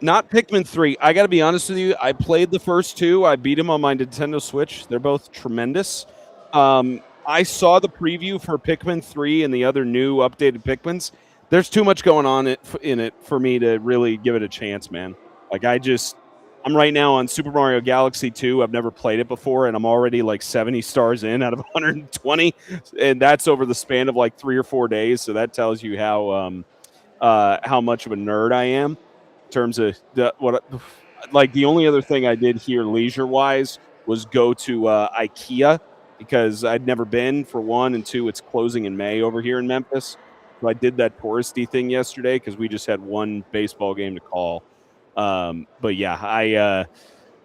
Not Pikmin 3. I got to be honest with you. I played the first two. I beat them on my Nintendo Switch. They're both tremendous. I saw the preview for Pikmin 3 and the other new updated Pikmins. There's too much going on in it for me to really give it a chance, man. Like I'm right now on Super Mario Galaxy 2. I've never played it before, and I'm already like 70 stars in out of 120, and that's over the span of like 3 or 4 days. So that tells you how much of a nerd I am in terms of the only other thing I did here leisure wise was go to IKEA because I'd never been for one, and two, it's closing in May over here in Memphis. So I did that touristy thing yesterday because we just had one baseball game to call. But yeah,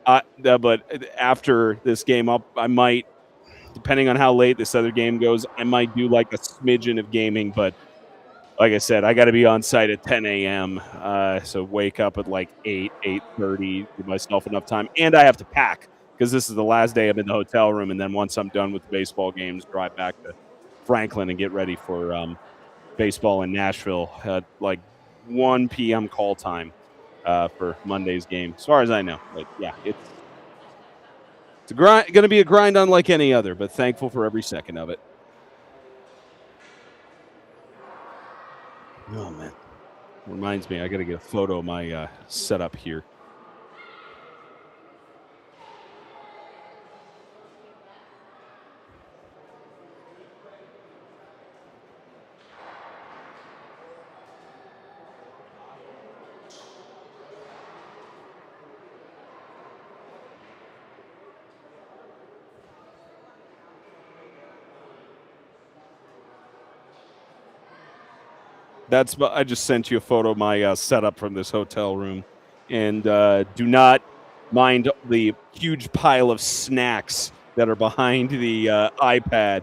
but after this game, I might, depending on how late this other game goes, I might do like a smidgen of gaming, but like I said, I got to be on site at 10 a.m. So wake up at like 8:30, give myself enough time, and I have to pack because this is the last day I'm in the hotel room, and then once I'm done with the baseball games, drive back to Franklin and get ready for baseball in Nashville at like 1 p.m. call time for Monday's game, as far as I know. But yeah, it's a grind, going to be a grind unlike any other, but thankful for every second of it. Oh man. Reminds me, I got to get a photo of my setup here. I just sent you a photo of my setup from this hotel room, and do not mind the huge pile of snacks that are behind the iPad.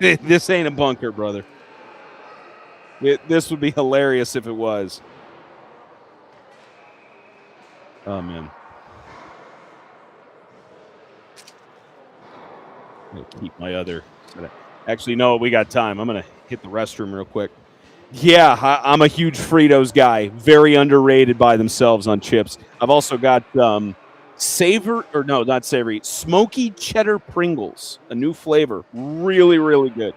This ain't a bunker, brother. This would be hilarious if it was. Oh man. Keep my other. Actually, no, we got time. I'm gonna hit the restroom real quick. Yeah, I'm a huge Fritos guy. Very underrated by themselves on chips. I've also got not savory, smoky cheddar Pringles, a new flavor. Really, really good.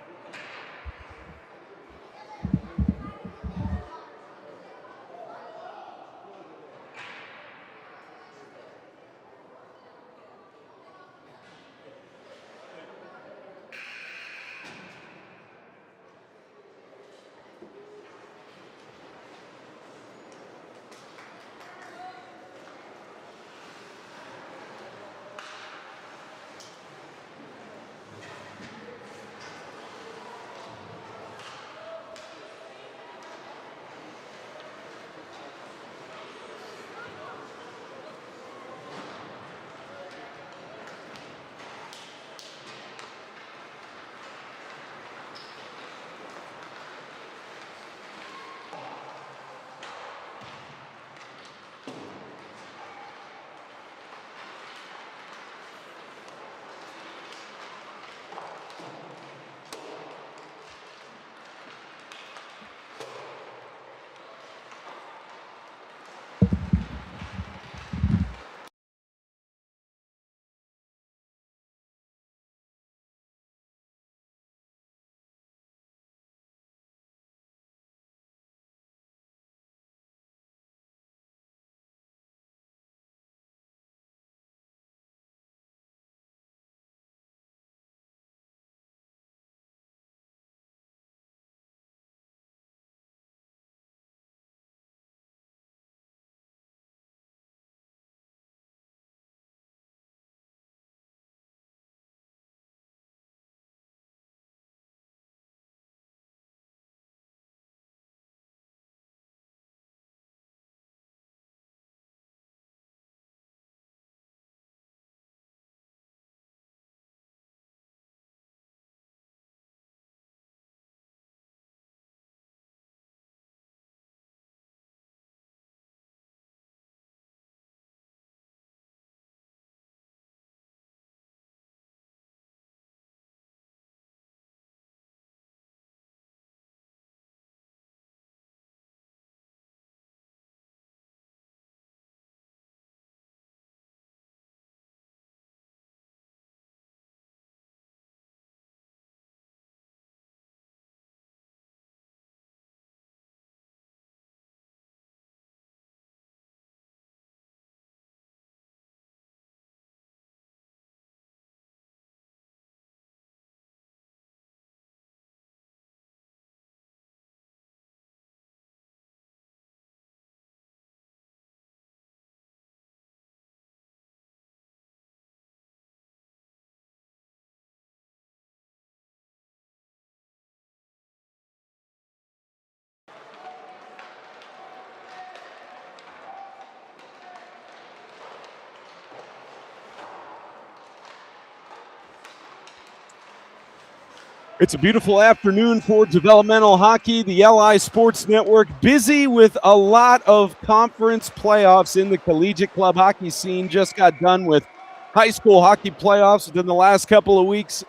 It's a beautiful afternoon for developmental hockey. The LI Sports Network busy with a lot of conference playoffs in the collegiate club hockey scene. Just got done with high school hockey playoffs within the last couple of weeks,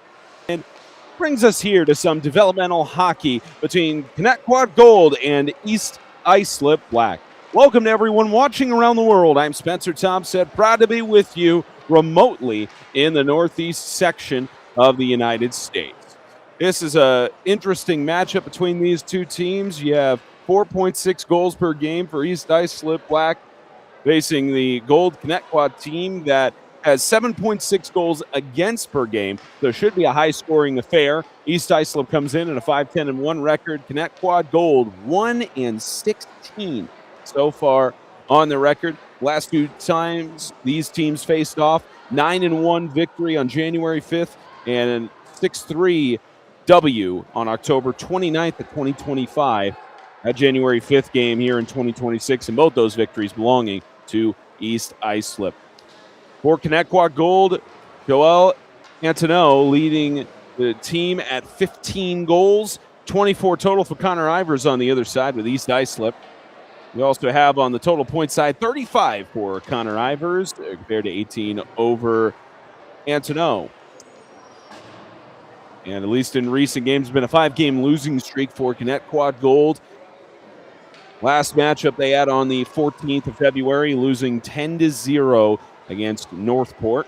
and brings us here to some developmental hockey between Connetquot Gold and East Islip Black. Welcome to everyone watching around the world. I'm Spencer Thompson, proud to be with you remotely in the northeast section of the United States. This is an interesting matchup between these two teams. You have 4.6 goals per game for East Islip Black facing the Gold Connetquot team that has 7.6 goals against per game, so it should be a high-scoring affair. East Islip comes in at a 5-10-1 record. Connetquot Gold 1-16 so far on the record. Last two times these teams faced off, 9-1 victory on January 5th and 6-3 W on October 29th of 2025. That January 5th game here in 2026, and both those victories belonging to East Islip. For Connetquot Gold, Joel Antoneau leading the team at 15 goals, 24 total for Connor Ivers on the other side with East Islip. We also have on the total point side 35 for Connor Ivers compared to 18 over Antoneau. And at least in recent games, been a 5-game losing streak for Connetquot Gold. Last matchup they had on the 14th of February, losing 10-0 against Northport.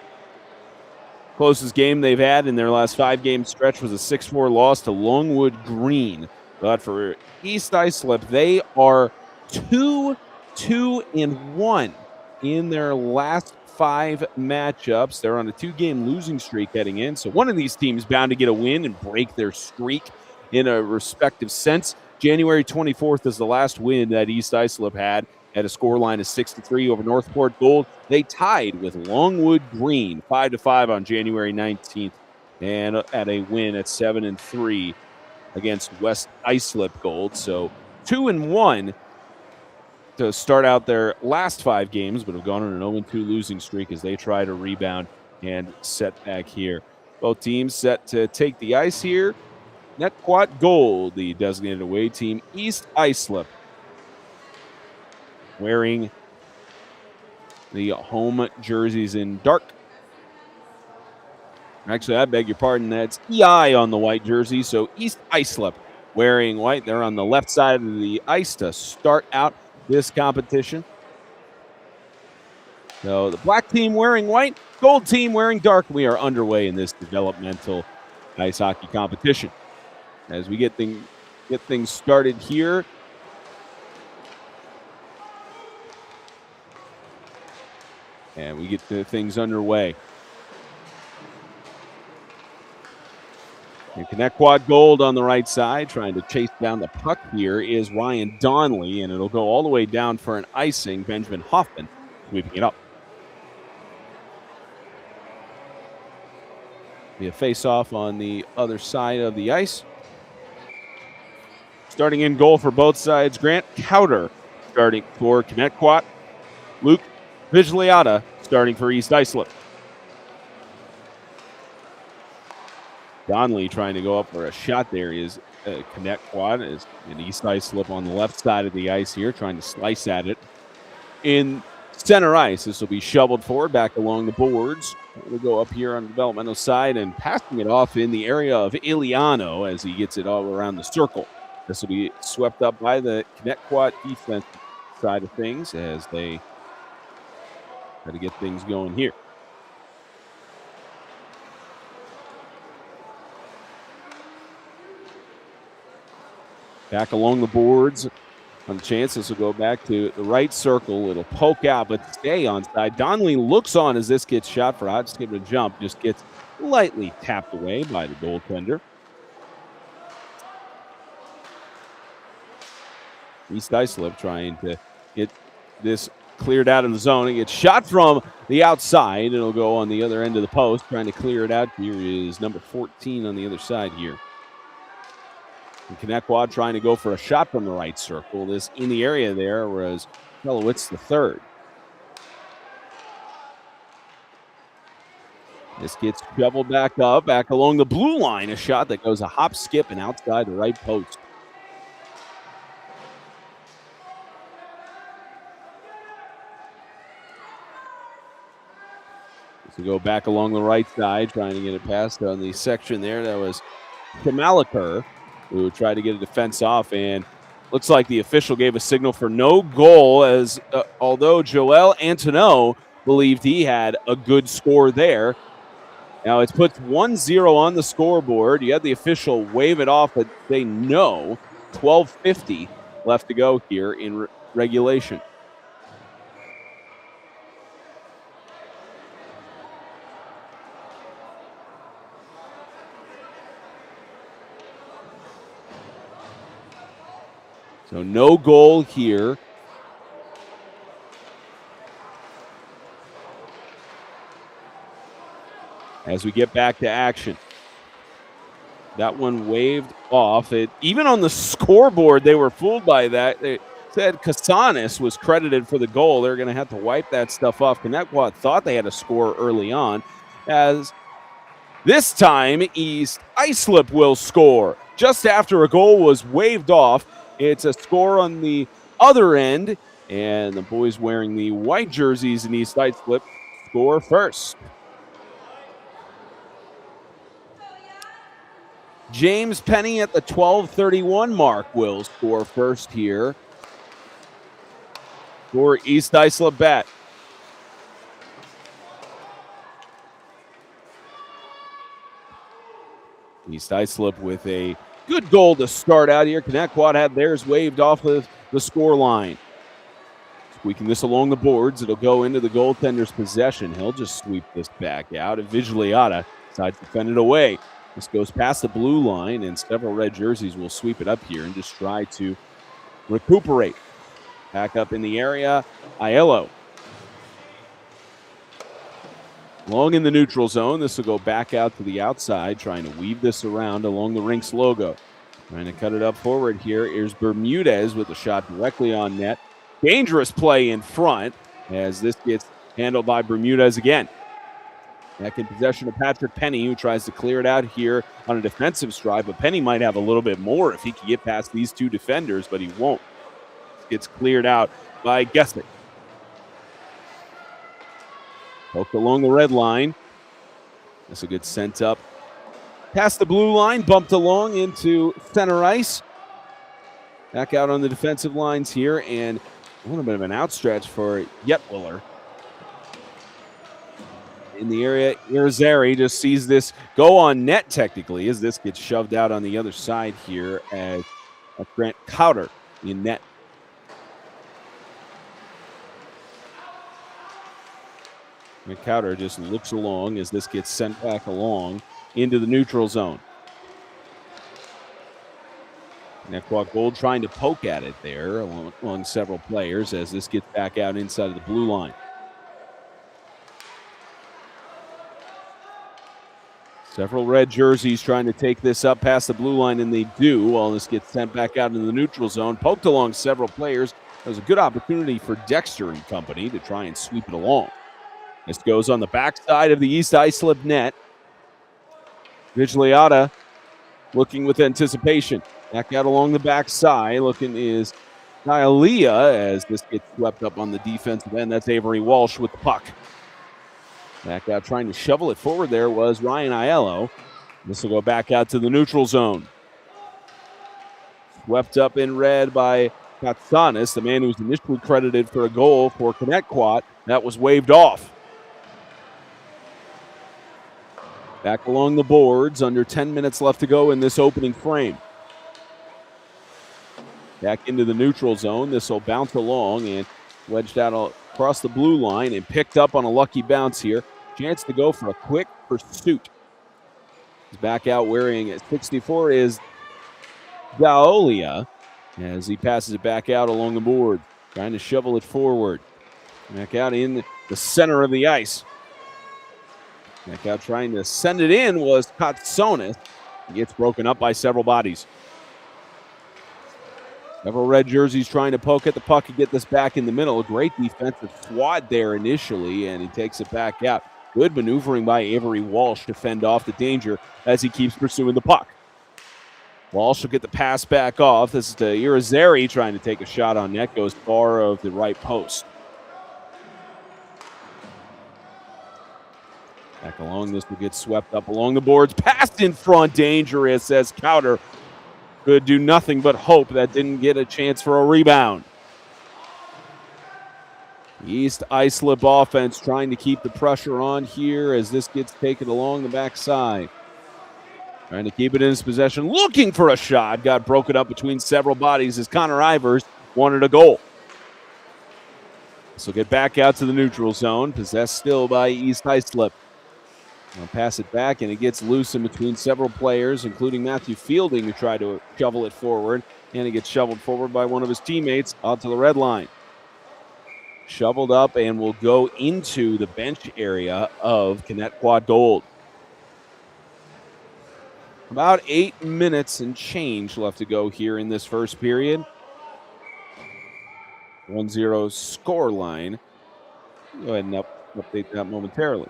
Closest game they've had in their last 5-game stretch was a 6-4 loss to Longwood Green. But for East Islip, they are 2-2-1 in their last 5 matchups. They're on a 2-game losing streak heading in, so one of these teams bound to get a win and break their streak in a respective sense. January 24th is the last win that East Islip had at a scoreline of 6-3 over Northport Gold. They tied with Longwood Green 5-5 on January 19th and at a win at 7-3 against West Islip Gold. So 2-1 to start out their last 5 games, but have gone on an 0-2 losing streak as they try to rebound and set back here. Both teams set to take the ice here. Connetquot Gold, the designated away team. East Islip wearing the home jerseys in dark. Actually, I beg your pardon, that's EI on the white jersey, so East Islip wearing white. They're on the left side of the ice to start out this competition. So the black team wearing white, gold team wearing dark. We are underway in this developmental ice hockey competition. As we get things started here, and we get things underway. And Connetquot Gold on the right side, trying to chase down the puck here is Ryan Donnelly, and it'll go all the way down for an icing. Benjamin Hoffman sweeping it up. Be a face-off on the other side of the ice. Starting in goal for both sides, Grant Cowder starting for Connetquot. Luke Vigliata starting for East Islip. Donnelly trying to go up for a shot there is Connetquot, is an East Islip on the left side of the ice here, trying to slice at it in center ice. This will be shoveled forward back along the boards. We'll go up here on the developmental side and passing it off in the area of Iliano as he gets it all around the circle. This will be swept up by the Connetquot defense side of things as they try to get things going here. Back along the boards on the chance. This will go back to the right circle. It'll poke out, but stay onside. Donnelly looks on as this gets shot for odds. Give it a jump. Just gets lightly tapped away by the goaltender. East Islip trying to get this cleared out of the zone. It gets shot from the outside. It'll go on the other end of the post. Trying to clear it out. Here is number 14 on the other side here. And Connetquot trying to go for a shot from the right circle. This in the area there was Kelowitz the third. This gets shoveled back along the blue line. A shot that goes a hop, skip, and outside the right post. To go back along the right side, trying to get it past on the section there. That was Kamaliker, who tried to get a defense off, and looks like the official gave a signal for no goal, as although Joel Antoneau believed he had a good score there. Now it's put 1-0 on the scoreboard. You had the official wave it off, but they know 12:50 left to go here in regulation. So no goal here. As we get back to action. That one waved off. Even on the scoreboard, they were fooled by that. They said Casanis was credited for the goal. They're going to have to wipe that stuff off. Connetquot thought they had a score early on, as this time East Islip will score. Just after a goal was waved off, it's a score on the other end, and the boys wearing the white jerseys in East Islip score first. James Penny at the 12:31 mark will score first here for East Islip Bet. East Islip with a good goal to start out here. Connetquot had theirs waved off of the score line. Squeaking this along the boards. It'll go into the goaltender's possession. He'll just sweep this back out. And Vigigliata decides to fend it away. This goes past the blue line, and several red jerseys will sweep it up here and just try to recuperate. Back up in the area, Aiello. Long in the neutral zone. This will go back out to the outside, trying to weave this around along the Rinks logo. Trying to cut it up forward here is Bermudez with a shot directly on net. Dangerous play in front as this gets handled by Bermudez again. Back in possession of Patrick Penny, who tries to clear it out here on a defensive stride, but Penny might have a little bit more if he can get past these two defenders, but he won't. Gets cleared out by Gessick. Poked along the red line. This will get sent up past the blue line, bumped along into center ice. Back out on the defensive lines here, and a little bit of an outstretch for Yetwiller. In the area, Irizarry just sees this go on net technically as this gets shoved out on the other side here as Grant Cowder in net. Grant Cowder just looks along as this gets sent back along into the neutral zone. Connetquot Gold trying to poke at it there along several players as this gets back out inside of the blue line. Several red jerseys trying to take this up past the blue line, and they do. While this gets sent back out into the neutral zone, poked along several players. That was a good opportunity for Dexter and company to try and sweep it along. This goes on the backside of the East Islip net. Vigigliata looking with anticipation. Back out along the backside. Looking is Nylea as this gets swept up on the defensive end. That's Avery Walsh with the puck. Back out trying to shovel it forward there was Ryan Aiello. This will go back out to the neutral zone. Swept up in red by Katsanis, the man who was initially credited for a goal for Connetquot. That was waved off. Back along the boards, under 10 minutes left to go in this opening frame. Back into the neutral zone. This will bounce along and wedged out across the blue line and picked up on a lucky bounce here. Chance to go for a quick pursuit. He's back out wearing 64 is Daolia as he passes it back out along the board, trying to shovel it forward. Back out in the center of the ice. Back out trying to send it in was Katsonis. He gets broken up by several bodies. Several red jerseys trying to poke at the puck and get this back in the middle. A great defensive swat there initially, and he takes it back out. Good maneuvering by Avery Walsh to fend off the danger as he keeps pursuing the puck. Walsh will get the pass back off. This is to Irizarry trying to take a shot on net. Goes far of the right post. Back along, this will get swept up along the boards. Passed in front, dangerous as Cowder could do nothing but hope that didn't get a chance for a rebound. East Islip offense trying to keep the pressure on here as this gets taken along the backside. Trying to keep it in his possession, looking for a shot. Got broken up between several bodies as Connor Ivers wanted a goal. So get back out to the neutral zone, possessed still by East Islip. I'll pass it back, and it gets loose in between several players, including Matthew Fielding, who tried to shovel it forward, and it gets shoveled forward by one of his teammates out to the red line. Shoveled up and will go into the bench area of Connetquot Gold. About 8 minutes and change left to go here in this first period. 1-0 score line. Go ahead and update that momentarily.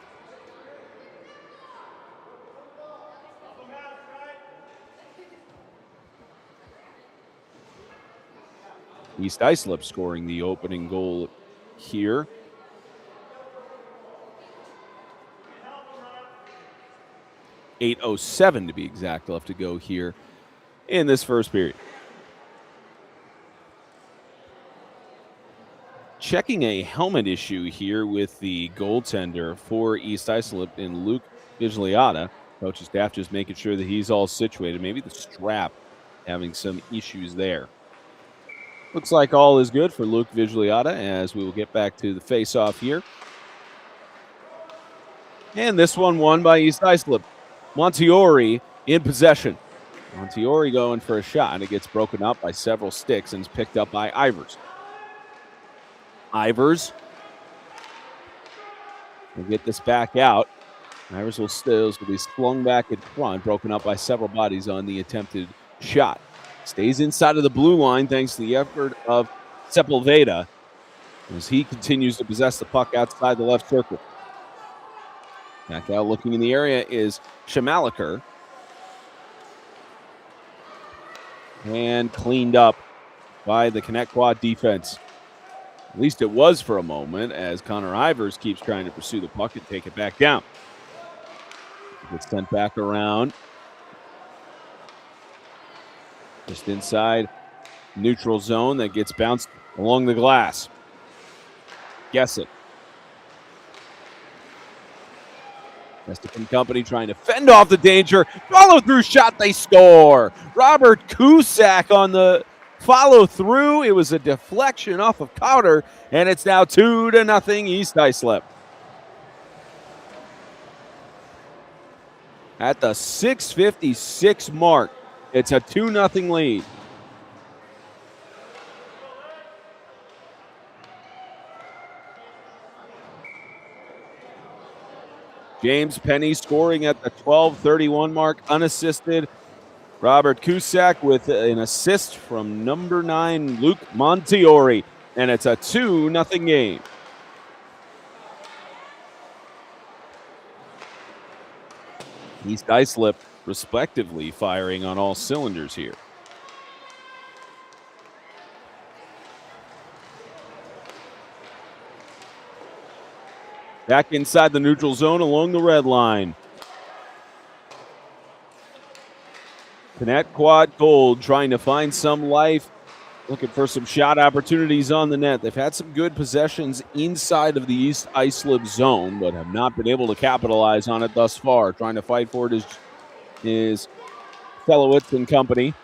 East Islip scoring the opening goal here. .807 to be exact left to go here in this first period. Checking a helmet issue here with the goaltender for East Islip in Luke Vigigliata. Coach's staff just making sure that he's all situated. Maybe the strap having some issues there. Looks like all is good for Luke Vigigliata as we will get back to the face-off here. And this one won by East Islip. Monteori in possession. Monteori going for a shot, and it gets broken up by several sticks and is picked up by Ivers. Ivers will get this back out. Ivers will be slung back in front, broken up by several bodies on the attempted shot. Stays inside of the blue line thanks to the effort of Sepulveda as he continues to possess the puck outside the left circle. Back out looking in the area is Shamaliker. And cleaned up by the Connetquot defense. At least it was for a moment as Connor Ivers keeps trying to pursue the puck and take it back down. Gets sent back around. Just inside neutral zone that gets bounced along the glass. Guess it. Mexican Company trying to fend off the danger. Follow through shot, they score. Robert Cusack on the follow through. It was a deflection off of Cowder, and it's now 2-0 East Islip. At the 6:56 mark, it's a 2-0 lead. James Penny scoring at the 12:31 mark, unassisted. Robert Cusack with an assist from number 9, Luke Monteori. And it's a 2-0 game. East Islip, respectively, firing on all cylinders here. Back inside the neutral zone along the red line. Connetquot Gold trying to find some life, looking for some shot opportunities on the net. They've had some good possessions inside of the East Islip zone, but have not been able to capitalize on it thus far. Trying to fight for it is Fellowitz and company.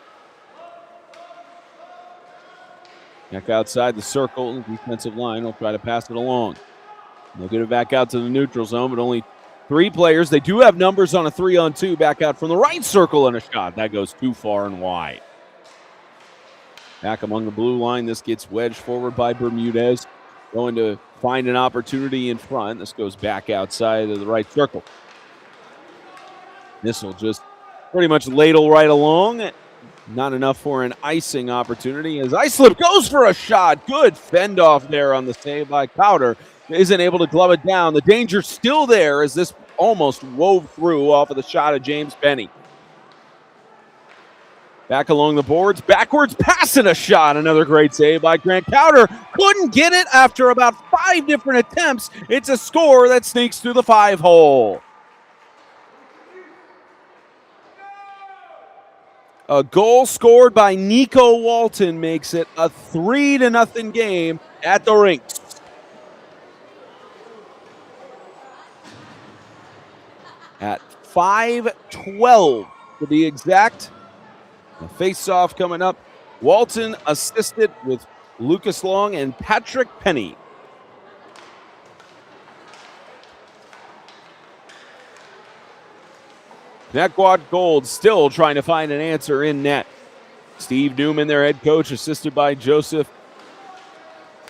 Back outside the circle, defensive line will try to pass it along. They'll get it back out to the neutral zone, but only 3 players. They do have numbers on a 3-on-2. Back out from the right circle and a shot. That goes too far and wide. Back among the blue line. This gets wedged forward by Bermudez. Going to find an opportunity in front. This goes back outside of the right circle. This will just pretty much ladle right along. Not enough for an icing opportunity as Islip goes for a shot. Good fend off there on the save by Cowder. isn't able to glove it down. The danger's still there as this almost wove through off of the shot of James Penny. Back along the boards, backwards passing a shot. Another great save by Grant Cowder. Couldn't get it after about 5 different attempts. It's a score that sneaks through the 5-hole. A goal scored by Nico Walton makes it a 3-0 game at the rinks. At 5:12 to be exact. The face-off coming up. Walton assisted with Lucas Long and Patrick Penny. Connetquot Gold still trying to find an answer in net. Steve Newman, their head coach, assisted by Joseph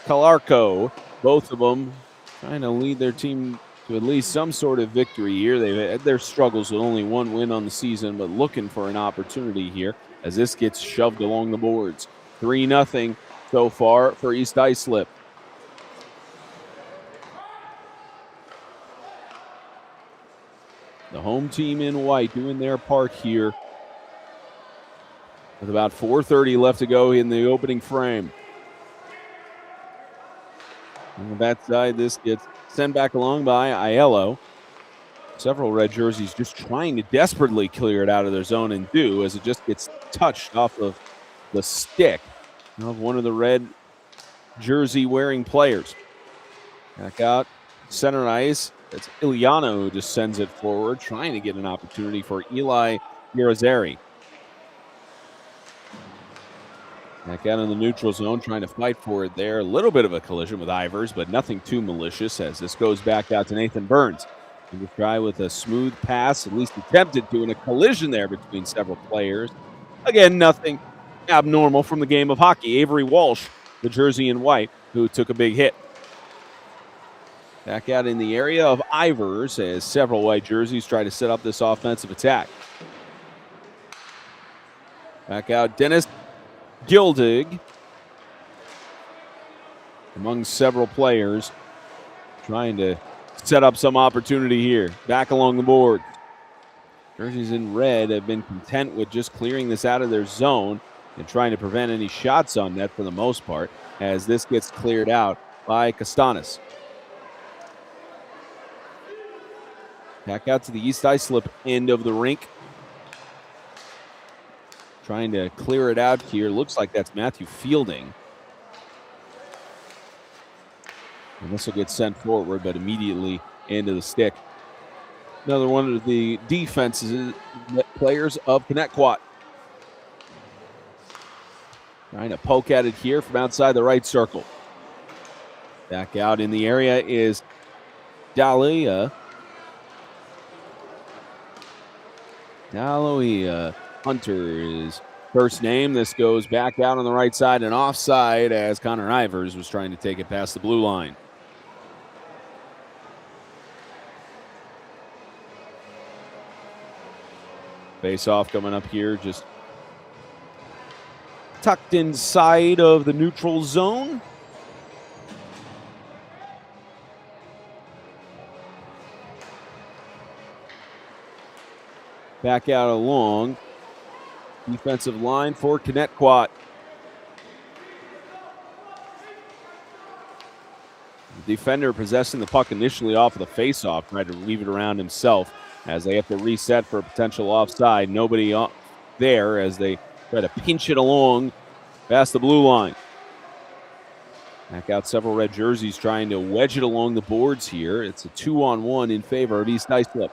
Calarco. Both of them trying to lead their team to at least some sort of victory here. They've had their struggles with only 1 win on the season, but looking for an opportunity here as this gets shoved along the boards. 3-0 so far for East Islip. The home team in white doing their part here with about 4:30 left to go in the opening frame. On the back side, this gets sent back along by Aiello. Several red jerseys just trying to desperately clear it out of their zone and do, as it just gets touched off of the stick of one of the red jersey wearing players. Back out, center ice. It's Iliano who just sends it forward, trying to get an opportunity for Eli Mirazeri. Back out in the neutral zone, trying to fight for it there. A little bit of a collision with Ivers, but nothing too malicious as this goes back out to Nathan Burns. He will try with a smooth pass, at least attempted to, in a collision there between several players. Again, nothing abnormal from the game of hockey. Avery Walsh, the jersey in white, who took a big hit. Back out in the area of Ivers as several white jerseys try to set up this offensive attack. Back out Dennis Gildig among several players trying to set up some opportunity here. Back along the board. Jerseys in red have been content with just clearing this out of their zone and trying to prevent any shots on net for the most part, as this gets cleared out by Castanis. Back out to the East Islip end of the rink. Trying to clear it out here. Looks like that's Matthew Fielding. And this will get sent forward, but immediately into the stick. Another one of the defenses players of Connetquot. Trying to poke at it here from outside the right circle. Back out in the area is Dalia. Hunter is first name. This goes back out on the right side and offside as Connor Ivers was trying to take it past the blue line. Face off coming up here, just tucked inside of the neutral zone. Back out along defensive line for Connetquot. The defender possessing the puck initially off of the faceoff, tried to weave it around himself as they have to reset for a potential offside. Nobody there as they try to pinch it along past the blue line. Back out several red jerseys trying to wedge it along the boards here. It's a 2-on-1 in favor of East Islip.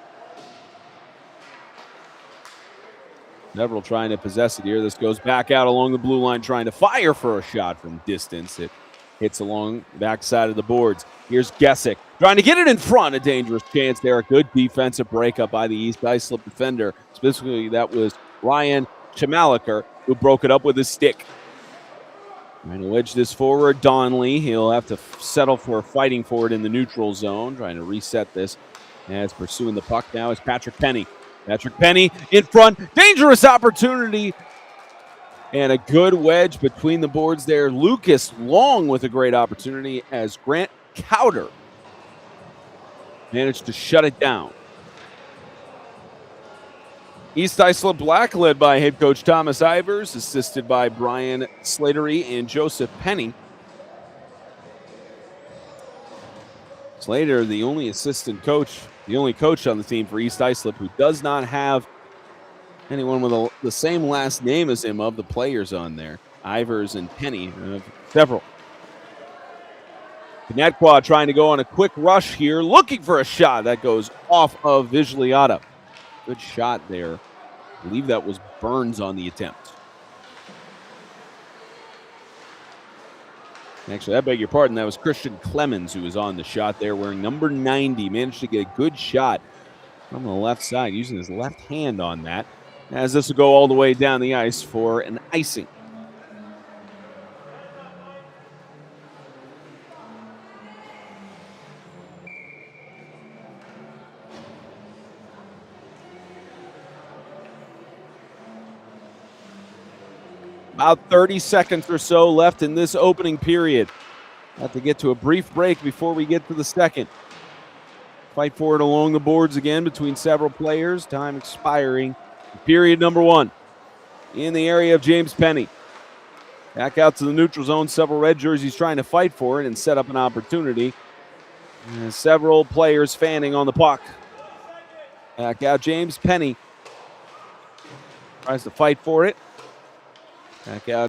Several trying to possess it here. This goes back out along the blue line, trying to fire for a shot from distance. It hits along the backside of the boards. Here's Gessick trying to get it in front. A dangerous chance there. A good defensive breakup by the East Islip defender. Specifically, that was Ryan Chamaliker who broke it up with his stick. Trying to wedge this forward. Donley, he'll have to settle for fighting for it in the neutral zone. Trying to reset this as pursuing the puck now is Patrick Penny. Patrick Penny in front. Dangerous opportunity. And a good wedge between the boards there. Lucas Long with a great opportunity as Grant Cowder managed to shut it down. East Islip Black, led by head coach Thomas Ivers, assisted by Brian Slatery and Joseph Penny. Slater, the only assistant coach, the only coach on the team for East Islip who does not have anyone with the same last name as him of the players on there. Ivers and Penny, several. Connetquot trying to go on a quick rush here, looking for a shot. That goes off of Vigigliata. Good shot there. I believe that was Burns on the attempt. Actually, I beg your pardon. That was Christian Clemens who was on the shot there, wearing number 90. Managed to get a good shot from the left side, using his left hand on that, as this will go all the way down the ice for an icing. About 30 seconds or so left in this opening period. Have to get to a brief break before we get to the second. Fight for it along the boards again between several players. Time expiring. Period number 1 in the area of James Penny. Back out to the neutral zone. Several red jerseys trying to fight for it and set up an opportunity. And several players fanning on the puck. Back out James Penny. Tries to fight for it. Back out